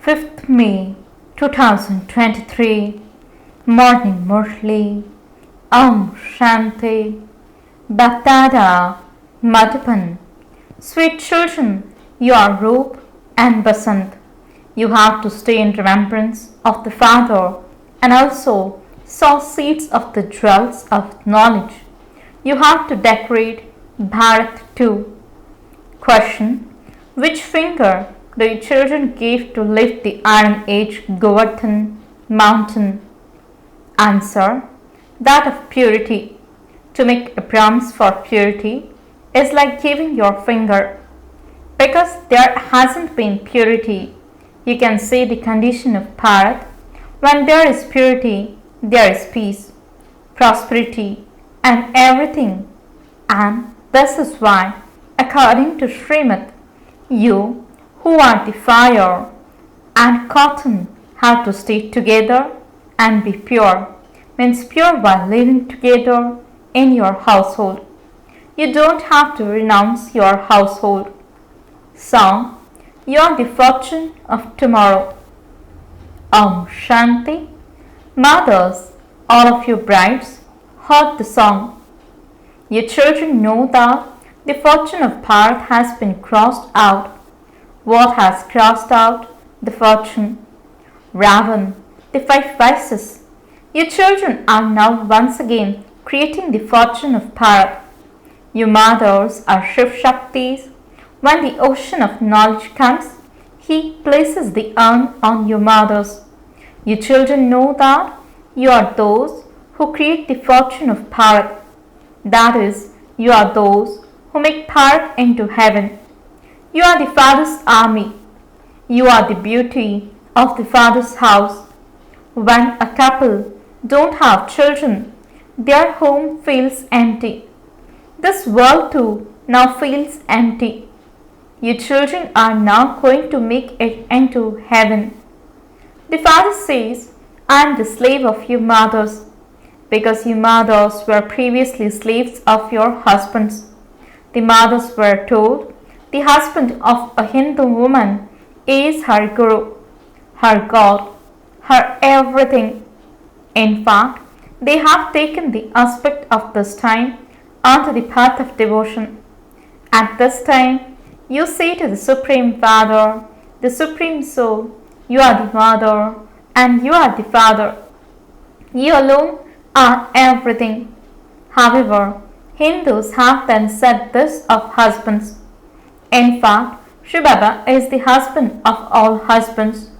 5th May 2023 Morning Murli Shanti BapDada Madhuban. Sweet children, you are Roop and Basant. You have to stay in remembrance of the Father and also sow seeds of the jewels of knowledge. You have to decorate Bharat too. Question: which finger do your children give to lift the Iron Age Govardhan mountain? Answer: that of purity. To make a promise for purity is like giving your finger. Because there hasn't been purity, you can say the condition of Bharat. When there is purity, there is peace, prosperity, and everything. And this is why, according to Srimad, you who are the fire and cotton have to stay together and be pure. Means pure while living together in your household. You don't have to renounce your household. Song: you are the fortune of tomorrow. Shanti. Mothers, all of you brides, heard the song. Your children know that the fortune of Bharat has been crossed out. What has crossed out? The fortune. Ravan, the 5 vices. Your children are now once again creating the fortune of Bharat. Your mothers are Shiv Shaktis. When the ocean of knowledge comes, he places the urn on your mothers. Your children know that you are those who create the fortune of Bharat. That is, you are those who make Bharat into heaven. You are the Father's army. You are the beauty of the Father's house. When a couple don't have children, their home feels empty. This world too now feels empty. Your children are now going to make it into heaven. The Father says, I am the slave of your mothers, because your mothers were previously slaves of your husbands. The mothers were told, the husband of a Hindu woman is her guru, her God, her everything. In fact, they have taken the aspect of this time onto the path of devotion. At this time, you say to the Supreme Father, the Supreme Soul, you are the Mother and you are the Father. You alone are everything. However, Hindus have then said this of husbands. In fact, shivbaba is the husband of all husbands.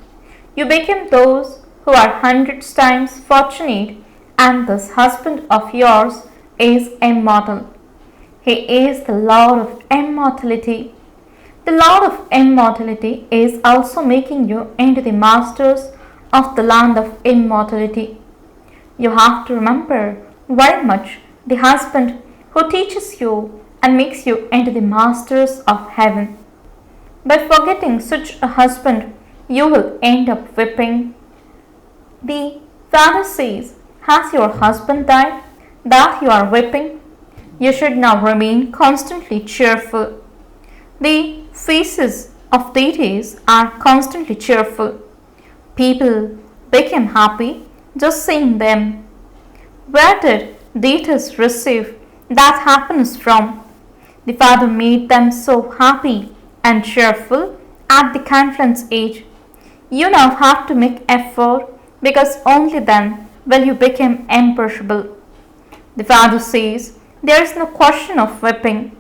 You become those who are hundreds times fortunate, and this husband of yours is immortal. He is the Lord of immortality. The Lord of immortality is also making you into the masters of the land of immortality. You have to remember very much the husband who teaches you and makes you into the masters of heaven. By forgetting such a husband, you will end up weeping. The Father says, has your husband died that you are weeping? You should now remain constantly cheerful. The faces of deities are constantly cheerful. People become happy just seeing them. Where did deities receive that happiness from? The Father made them so happy and cheerful at the conference age. You now have to make effort, because only then will you become imperishable. The Father says, there is no question of weeping.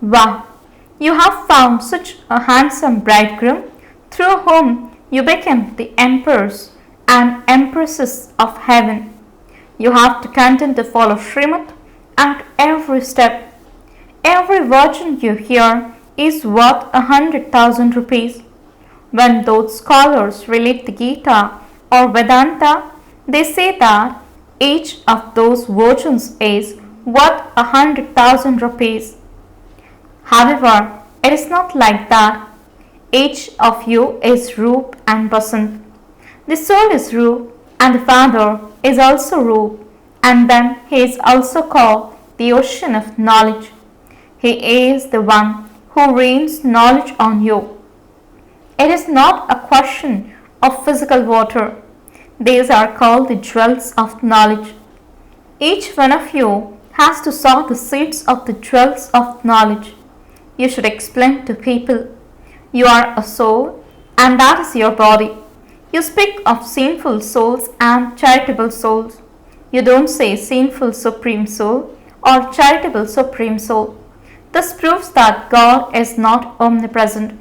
Wow! You have found such a handsome bridegroom, through whom you become the emperors and empresses of heaven. You have to continue to follow Srimad at every step. Every virgin you hear is worth 100,000 rupees. When those scholars relate the Gita or Vedanta, they say that each of those virgins is worth 100,000 rupees. However, it is not like that. Each of you is Roop and Basant. The soul is Roop and the Father is also Roop, and then he is also called the ocean of knowledge. He is the one who rains knowledge on you. It is not a question of physical water. These are called the jewels of knowledge. Each one of you has to sow the seeds of the jewels of knowledge. You should explain to people. You are a soul, and that is your body. You speak of sinful souls and charitable souls. You don't say sinful supreme soul or charitable supreme soul. This proves that God is not omnipresent.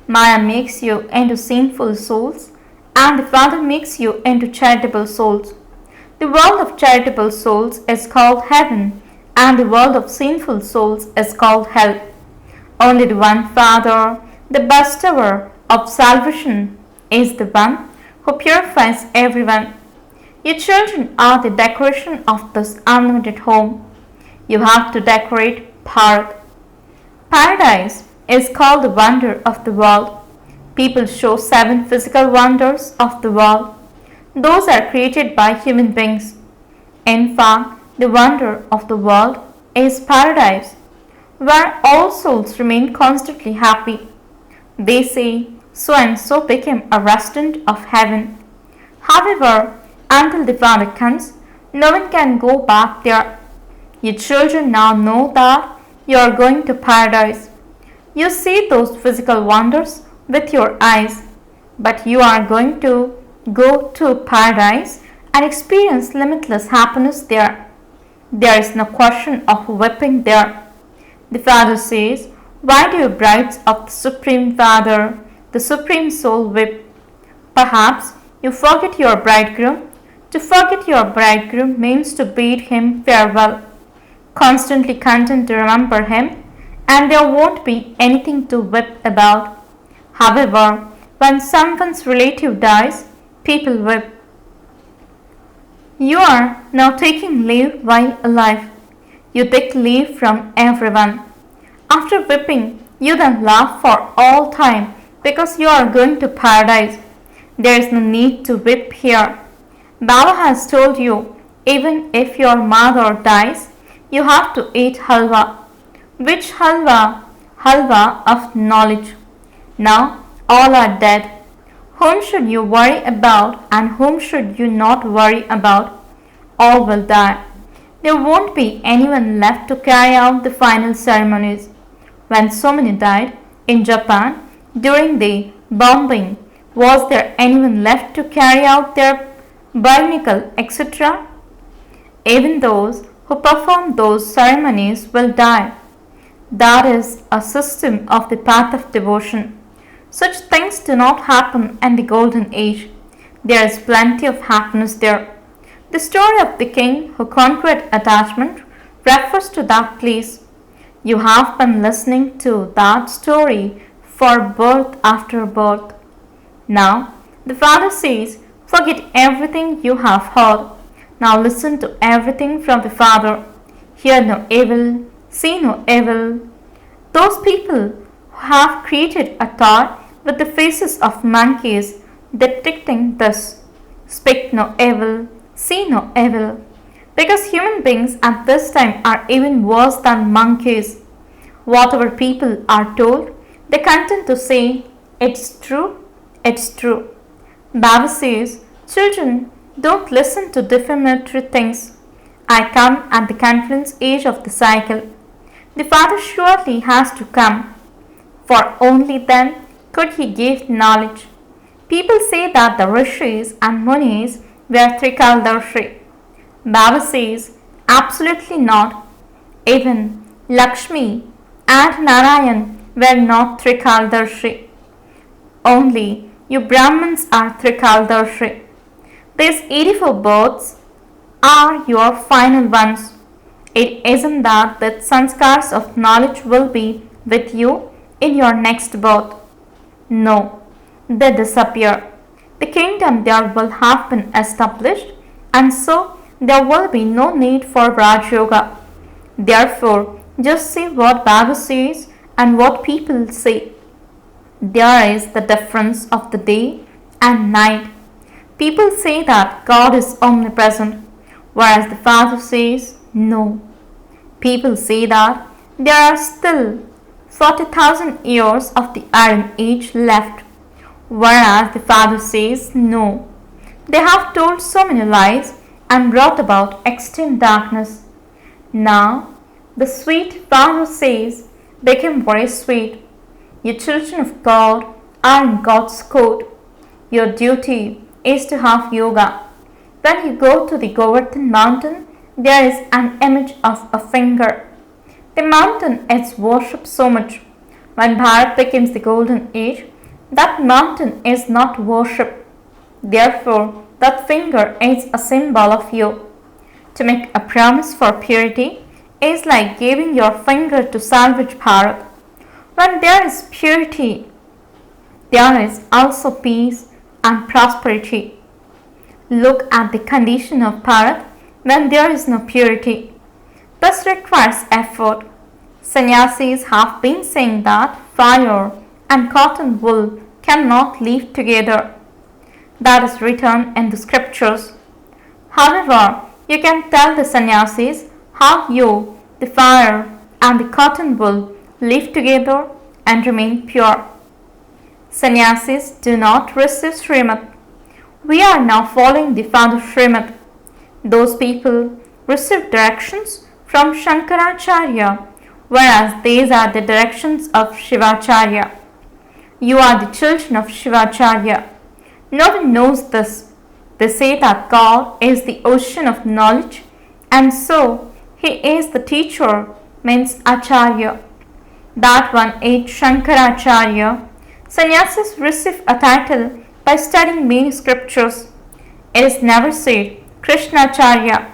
Maya makes you into sinful souls, and the Father makes you into charitable souls. The world of charitable souls is called heaven, and the world of sinful souls is called hell. Only the one Father, the bestower of salvation, is the one who purifies everyone. Your children are the decoration of this unlimited home. You have to decorate Bharat. Paradise is called the wonder of the world. People show 7 physical wonders of the world. Those are created by human beings. In fact, the wonder of the world is paradise, where all souls remain constantly happy. They say, so and so became a resident of heaven. However, until the Father comes, no one can go back there. Your children now know that you are going to paradise. You see those physical wonders with your eyes, but you are going to go to paradise and experience limitless happiness there. There is no question of whipping there. The Father says, why do you brides of the Supreme Father, the Supreme Soul, whip? Perhaps you forget your bridegroom. To forget your bridegroom means to bid him farewell. Constantly content to remember him, and there won't be anything to whip about. However, when someone's relative dies, people whip. You are now taking leave while alive. You take leave from everyone. After whipping, you then laugh for all time because you are going to paradise. There is no need to whip here. Baba has told you, even if your mother dies, you have to eat halwa. Which halwa? Halwa of knowledge. Now all are dead. Whom should you worry about and whom should you not worry about? All will die. There won't be anyone left to carry out the final ceremonies. When so many died in Japan during the bombing, was there anyone left to carry out their burial, etc.? Even those who perform those ceremonies will die. That is a system of the path of devotion. Such things do not happen in the golden age. There is plenty of happiness there. The story of the king who conquered attachment refers to that place. You have been listening to that story for birth after birth. Now, the Father says, forget everything you have heard. Now listen to everything from the Father. Hear no evil, see no evil. Those people who have created a toy with the faces of monkeys depicting this, speak no evil, see no evil. Because human beings at this time are even worse than monkeys. Whatever people are told, they content to say, it's true, it's true. Baba says, children, don't listen to defamatory things. I come at the confluence age of the cycle. The Father surely has to come, for only then could he give knowledge. People say that the rishis and munis were Trikaldarshi. Baba says, absolutely not. Even Lakshmi and Narayan were not Trikaldarshi. Only you Brahmins are Trikaldarshi. These 84 births are your final ones. It isn't that the sanskars of knowledge will be with you in your next birth. No, they disappear. The kingdom there will have been established, and so there will be no need for Raj Yoga. Therefore, just see what Baba says and what people say. There is the difference of the day and night. People say that God is omnipresent, whereas the Father says no. People say that there are still 40,000 years of the Iron Age left, whereas the father says no. They have told so many lies and brought about extreme darkness. Now, the sweet father says, become very sweet. You children of God are in God's court. Your duty is to have yoga. When you go to the Govardhan mountain, there is an image of a finger. The mountain is worshipped so much. When Bharat becomes the golden age, that mountain is not worshipped. Therefore, that finger is a symbol of you. To make a promise for purity is like giving your finger to salvage Bharat. When there is purity, there is also peace and prosperity. Look at the condition of Bharat when there is no purity. This requires effort. Sannyasis have been saying that fire and cotton wool cannot live together. That is written in the scriptures. However, you can tell the sannyasis how you, the fire and the cotton wool live together and remain pure. Sannyasis do not receive Srimad. We are now following the Father Srimad. Those people receive directions from Shankaracharya, whereas these are the directions of Shivacharya. You are the children of Shivacharya. No one knows this. They say that God is the ocean of knowledge, and so He is the teacher, means Acharya. That one is Shankaracharya. Sannyasis receive a title by studying many scriptures. It is never said Krishnacharya.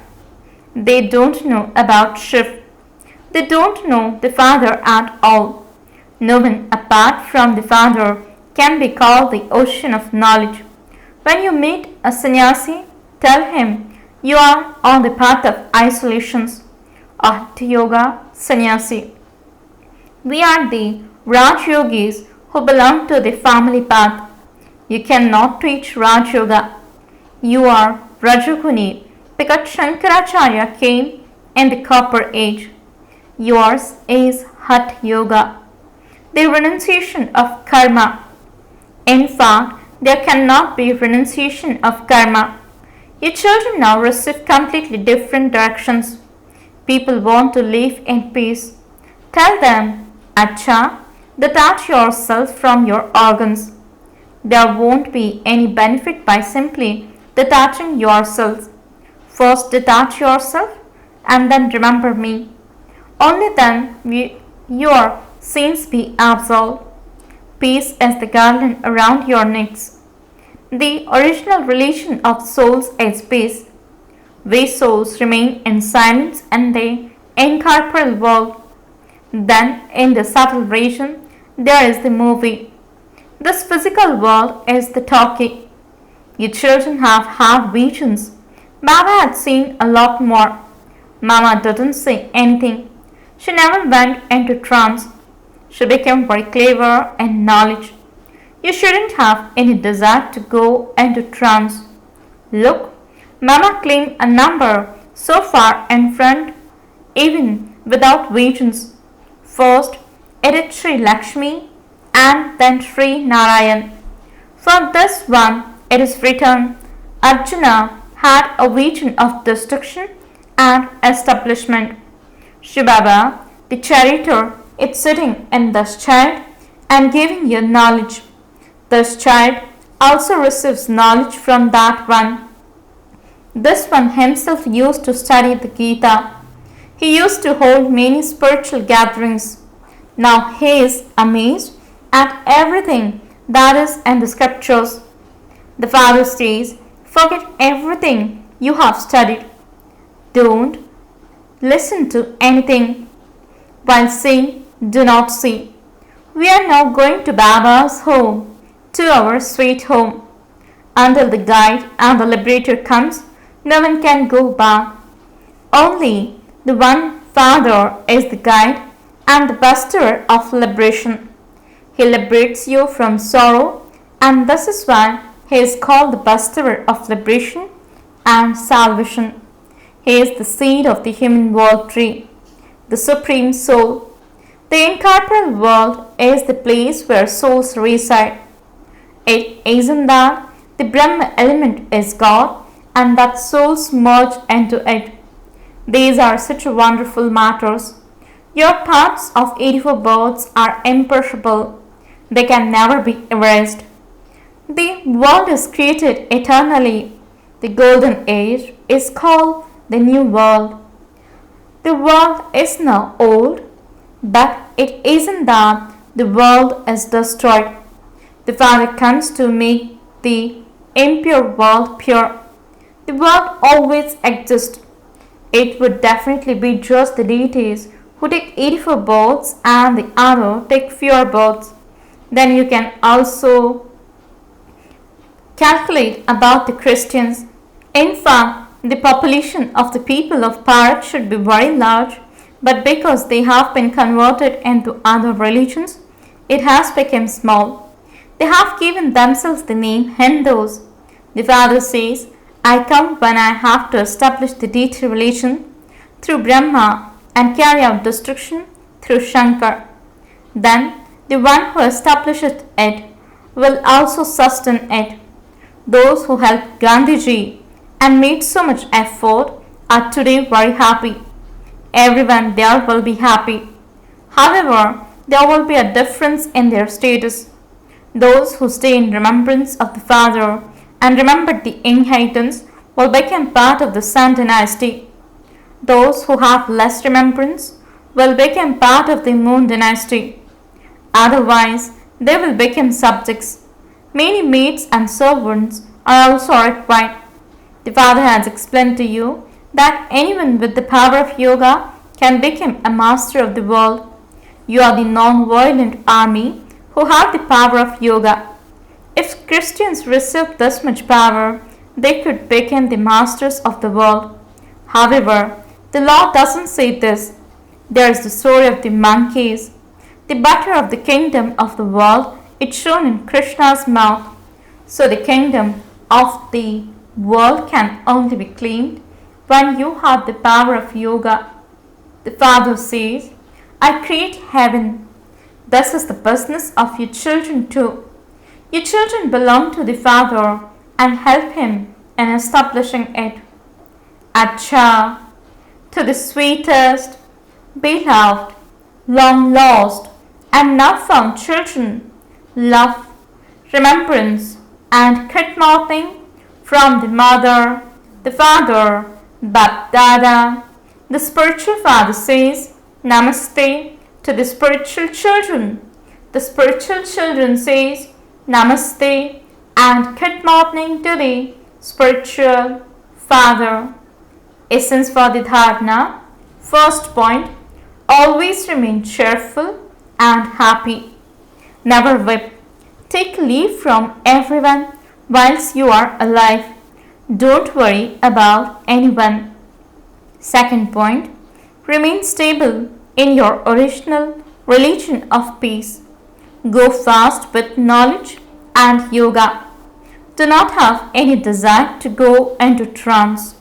They don't know about Shiv. They don't know the Father at all. No one apart from the Father can be called the ocean of knowledge. When you meet a sannyasi, tell him you are on the path of isolations. Ahti Yoga Sannyasi. We are the Raj Yogis who belong to the family path. You cannot teach Raj Yoga. You are Rajaguni because Shankaracharya came in the copper age. Yours is Hat Yoga, the renunciation of karma. In fact, there cannot be renunciation of karma. Your children now receive completely different directions. People want to live in peace. Tell them, Acha, detach yourself from your organs. There won't be any benefit by simply detaching yourself. First detach yourself and then remember me. Only then will your sins be absolved. Peace is the garland around your necks. The original relation of souls is peace. We souls remain in silence in the incorporeal world. Then in the subtle region there is the movie. This physical world is the talkie. You children have had visions. Baba had seen a lot more. Mama didn't say anything. She never went into trance. She became very clever in knowledge. You shouldn't have any desire to go into trance. Look, Mama claimed a number so far in front, even without visions. First, it is Sri Lakshmi and then Sri Narayan. For this one, it is written, Arjuna had a vision of destruction and establishment. Shivbaba, the charioteer, is sitting in this child and giving you knowledge. This child also receives knowledge from that one. This one himself used to study the Gita. He used to hold many spiritual gatherings. Now he is amazed at everything that is in the scriptures. The Father says, forget everything you have studied. Don't listen to anything. While seeing, do not see. We are now going to Baba's home, to our sweet home. Until the guide and the liberator comes, no one can go back. Only the one Father is the guide and the bestower of liberation. He liberates you from sorrow, and this is why he is called the bestower of liberation and salvation. He is the seed of the human world tree, the supreme soul. The incorporeal world is the place where souls reside. It isn't that the Brahma element is God and that souls merge into it. These are such wonderful matters. Your parts of 84 births are imperishable. They can never be erased. The world is created eternally. The golden age is called the new world. The world is now old, but it isn't that the world is destroyed. The Father comes to make the impure world pure. The world always exists. It would definitely be just the deities who take 84 births and the other take fewer births. Then you can also calculate about the Christians. In fact, the population of the people of Bharat should be very large, but because they have been converted into other religions, it has become small. They have given themselves the name Hindus. The Father says, I come when I have to establish the deity religion through Brahma and carry out destruction through Shankar. Then the one who establishes it will also sustain it. Those who helped Gandhiji and made so much effort are today very happy. Everyone there will be happy. However, there will be a difference in their status. Those who stay in remembrance of the Father and remember the inheritance will become part of the Sun dynasty. Those who have less remembrance will become part of the Moon dynasty. Otherwise, they will become subjects. Many maids and servants are also required. The Father has explained to you that anyone with the power of yoga can become a master of the world. You are the non-violent army who have the power of yoga. If Christians received this much power, they could become the masters of the world. However, the law doesn't say this. There is the story of the monkeys. The butter of the kingdom of the world is shown in Krishna's mouth. So the kingdom of the world can only be claimed when you have the power of yoga. The Father says, I create heaven. This is the business of your children too. Your children belong to the Father and help Him in establishing it. Acha, to the sweetest, beloved, long lost, and now found children, love, remembrance, and good morning from the Mother, the Father, BapDada. The spiritual Father says, Namaste to the spiritual children. The spiritual children says, Namaste and good morning to the spiritual Father. Essence for the Dharana. First point, always remain cheerful and happy. Never weep. Take leave from everyone whilst you are alive. Don't worry about anyone. Second point, remain stable in your original religion of peace. Go fast with knowledge and yoga. Do not have any desire to go into trance.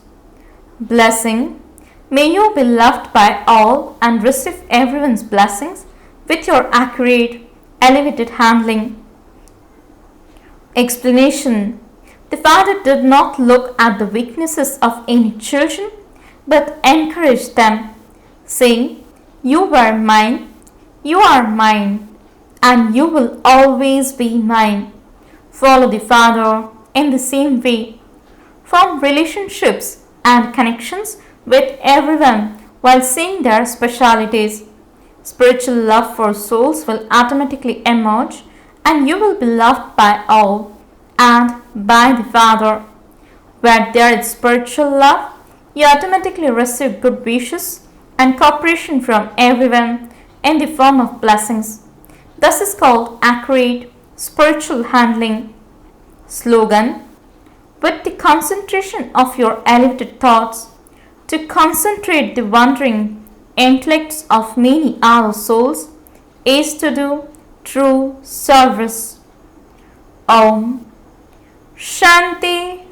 Blessing. May you be loved by all and receive everyone's blessings with your accurate, elevated handling. Explanation. The Father did not look at the weaknesses of any children but encouraged them, saying, You were mine, you are mine, and you will always be mine. Follow the Father in the same way. Form relationships and connections with everyone while seeing their specialities. Spiritual love for souls will automatically emerge and you will be loved by all and by the Father. Where there is spiritual love, you automatically receive good wishes and cooperation from everyone in the form of blessings. This is called accurate spiritual handling. Slogan. With the concentration of your elevated thoughts, to concentrate the wandering intellects of many other souls is to do true service. Om Shanti